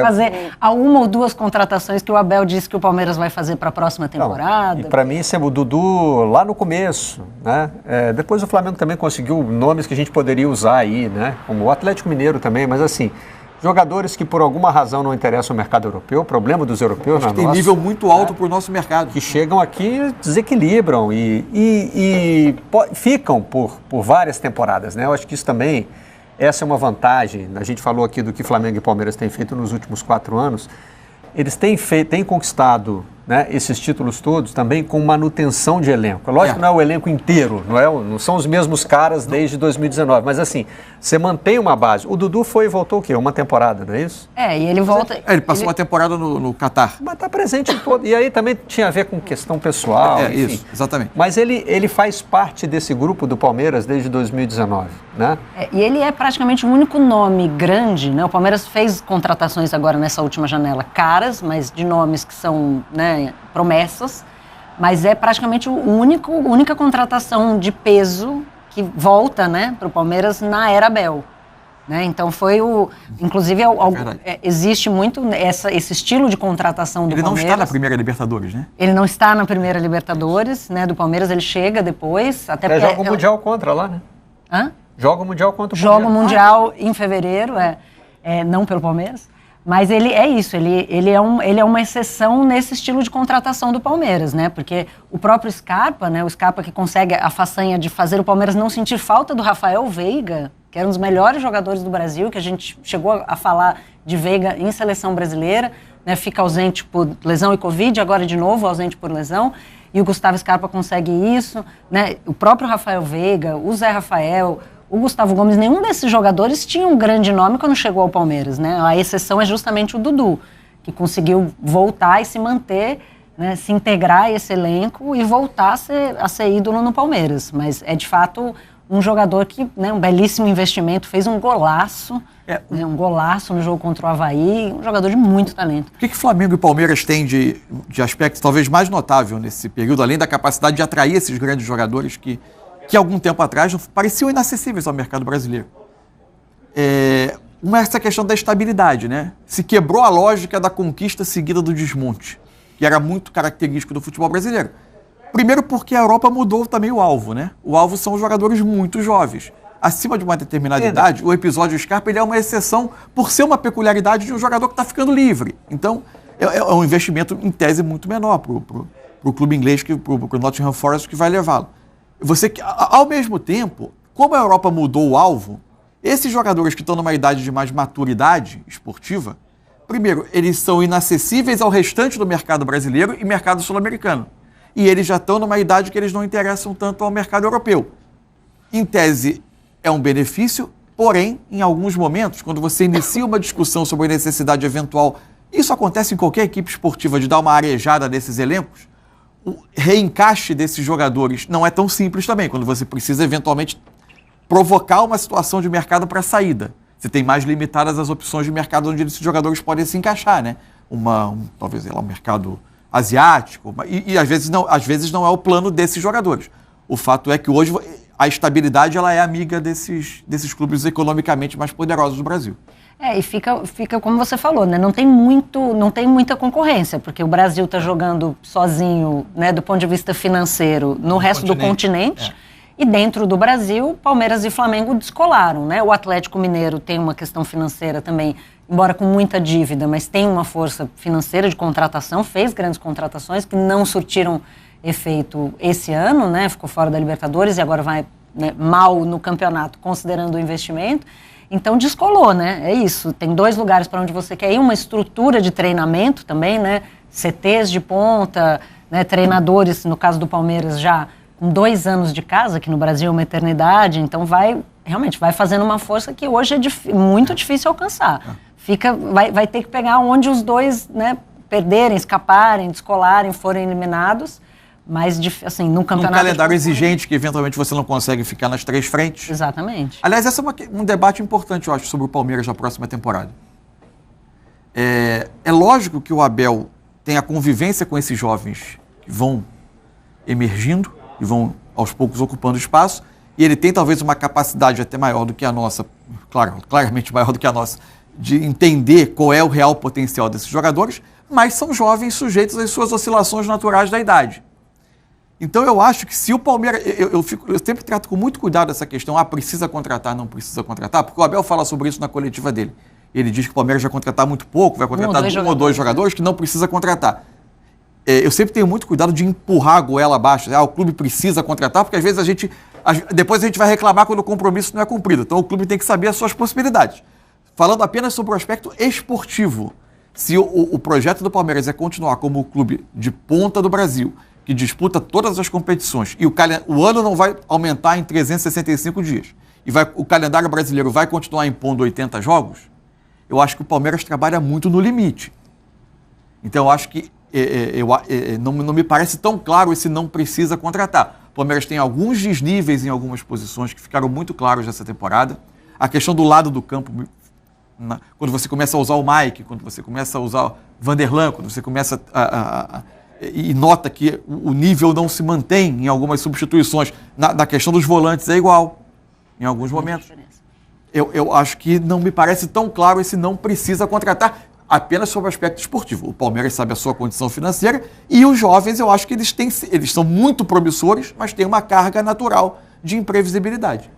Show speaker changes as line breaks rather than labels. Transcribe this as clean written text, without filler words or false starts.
fazer uma ou duas contratações que o Abel disse que o Palmeiras vai fazer para a próxima temporada.
E para mim, isso é o Dudu lá no começo, né? Depois o Flamengo também conseguiu nomes que a gente poderia usar aí, né? Como o Atlético Mineiro também, mas assim, jogadores que por alguma razão não interessam ao mercado europeu, o problema dos europeus
tem nível muito alto para o nosso mercado.
Que chegam aqui, desequilibram e ficam por várias temporadas, né? Eu acho que isso também, essa é uma vantagem. A gente falou aqui do que Flamengo e Palmeiras têm feito nos últimos 4 anos. Eles têm conquistado, né, esses títulos todos também com manutenção de elenco. É lógico que não é o elenco inteiro, não são os mesmos caras desde 2019, mas assim, você mantém uma base. O Dudu foi e voltou o quê? Uma temporada, não é isso?
E ele volta...
Ele passou uma temporada no Catar.
Mas está presente em todo. E aí também tinha a ver com questão pessoal. Enfim.
Isso, exatamente.
Mas ele faz parte desse grupo do Palmeiras desde 2019, né?
E ele é praticamente o único nome grande, né? O Palmeiras fez contratações agora nessa última janela caras, mas de nomes que são, né, promessas, mas é praticamente a única contratação de peso que volta, né, para o Palmeiras na era Abel. Né? Então foi inclusive existe muito esse estilo de contratação do Palmeiras.
Ele não está na primeira Libertadores, né?
Ele não está na primeira Libertadores, né, do Palmeiras, ele chega depois. Até
joga o Mundial contra lá, né?
Hã?
Joga o Mundial contra o
Palmeiras. Joga o Mundial em fevereiro, não pelo Palmeiras. Mas ele é isso, ele é uma exceção nesse estilo de contratação do Palmeiras, né? Porque o próprio Scarpa, né? O Scarpa que consegue a façanha de fazer o Palmeiras não sentir falta do Rafael Veiga, que era um dos melhores jogadores do Brasil, que a gente chegou a falar de Veiga em seleção brasileira, né? Fica ausente por lesão e Covid, agora de novo ausente por lesão, e o Gustavo Scarpa consegue isso, né? O próprio Rafael Veiga, o Zé Rafael, o Gustavo Gomes, nenhum desses jogadores tinha um grande nome quando chegou ao Palmeiras, né? A exceção é justamente o Dudu, que voltar e se manter, né, se integrar a esse elenco e voltar a ser ídolo no Palmeiras. Mas é de fato um jogador que, né, um belíssimo investimento, fez um golaço, né, um golaço no jogo contra o Avaí, um jogador de muito talento.
O que Flamengo e Palmeiras têm de aspecto talvez mais notável nesse período, além da capacidade de atrair esses grandes jogadores que algum tempo atrás pareciam inacessíveis ao mercado brasileiro? Essa questão da estabilidade, né? Se quebrou a lógica da conquista seguida do desmonte, que era muito característico do futebol brasileiro. Primeiro porque a Europa mudou também o alvo, né? O alvo são os jogadores muito jovens. Acima de uma determinada idade, o episódio Scarpa ele é uma exceção por ser uma peculiaridade de um jogador que está ficando livre. Então, é um investimento, em tese, muito menor para o clube inglês, para o Nottingham Forest, que vai levá-lo. Ao mesmo tempo, como a Europa mudou o alvo, esses jogadores que estão numa idade de mais maturidade esportiva, primeiro, eles são inacessíveis ao restante do mercado brasileiro e mercado sul-americano. E eles já estão numa idade que eles não interessam tanto ao mercado europeu. Em tese, é um benefício, porém, em alguns momentos, quando você inicia uma discussão sobre a necessidade eventual, isso acontece em qualquer equipe esportiva, de dar uma arejada nesses elencos, o reencaixe desses jogadores não é tão simples também, quando você precisa eventualmente provocar uma situação de mercado para saída. Você tem mais limitadas as opções de mercado onde esses jogadores podem se encaixar, né? Talvez um mercado asiático, e às vezes não é o plano desses jogadores. O fato é que hoje a estabilidade ela é amiga desses clubes economicamente mais poderosos do Brasil.
E fica como você falou, né? Não tem muita concorrência, porque o Brasil está jogando sozinho, né, do ponto de vista financeiro, no resto do continente. E dentro do Brasil, Palmeiras e Flamengo descolaram, né? O Atlético Mineiro tem uma questão financeira também, embora com muita dívida, mas tem uma força financeira de contratação, fez grandes contratações que não surtiram efeito esse ano, né? Ficou fora da Libertadores e agora vai, né, mal no campeonato, considerando o investimento. Então descolou, né? É isso. Tem 2 lugares para onde você quer ir, uma estrutura de treinamento também, né? CTs de ponta, né? Treinadores, no caso do Palmeiras, já com 2 anos de casa, que no Brasil é uma eternidade, então realmente vai fazendo uma força que hoje é muito difícil alcançar. Vai ter que pegar onde os dois, né, perderem, escaparem, descolarem, forem eliminados. Mas, assim, num campeonato...
Um calendário exigente que, eventualmente, você não consegue ficar nas 3 frentes.
Exatamente.
Aliás, esse é um debate importante, eu acho, sobre o Palmeiras na próxima temporada. É lógico que o Abel tem a convivência com esses jovens que vão emergindo e vão, aos poucos, ocupando espaço, e ele tem, talvez, uma capacidade até maior do que a nossa, claramente maior do que a nossa, de entender qual é o real potencial desses jogadores, mas são jovens sujeitos às suas oscilações naturais da idade. Então eu acho que se o Palmeiras... Eu sempre trato com muito cuidado essa questão, precisa contratar, não precisa contratar, porque o Abel fala sobre isso na coletiva dele. Ele diz que o Palmeiras vai contratar muito pouco, vai contratar um ou dois jogadores que não precisa contratar. Eu sempre tenho muito cuidado de empurrar a goela abaixo. O clube precisa contratar, porque às vezes depois a gente vai reclamar quando o compromisso não é cumprido. Então o clube tem que saber as suas possibilidades. Falando apenas sobre o aspecto esportivo, se o projeto do Palmeiras é continuar como o clube de ponta do Brasil, que disputa todas as competições, e o ano não vai aumentar em 365 dias, e o calendário brasileiro vai continuar impondo 80 jogos, eu acho que o Palmeiras trabalha muito no limite. Então eu acho que não me parece tão claro esse não precisa contratar. O Palmeiras tem alguns desníveis em algumas posições que ficaram muito claros nessa temporada. A questão do lado do campo, quando você começa a usar o Mike, quando você começa a usar o Vanderlan, quando você começa e nota que o nível não se mantém em algumas substituições. Na questão dos volantes é igual, em alguns momentos. Eu acho que não me parece tão claro esse não precisa contratar, apenas sobre o aspecto esportivo. O Palmeiras sabe a sua condição financeira e os jovens, eu acho que eles são muito promissores, mas têm uma carga natural de imprevisibilidade.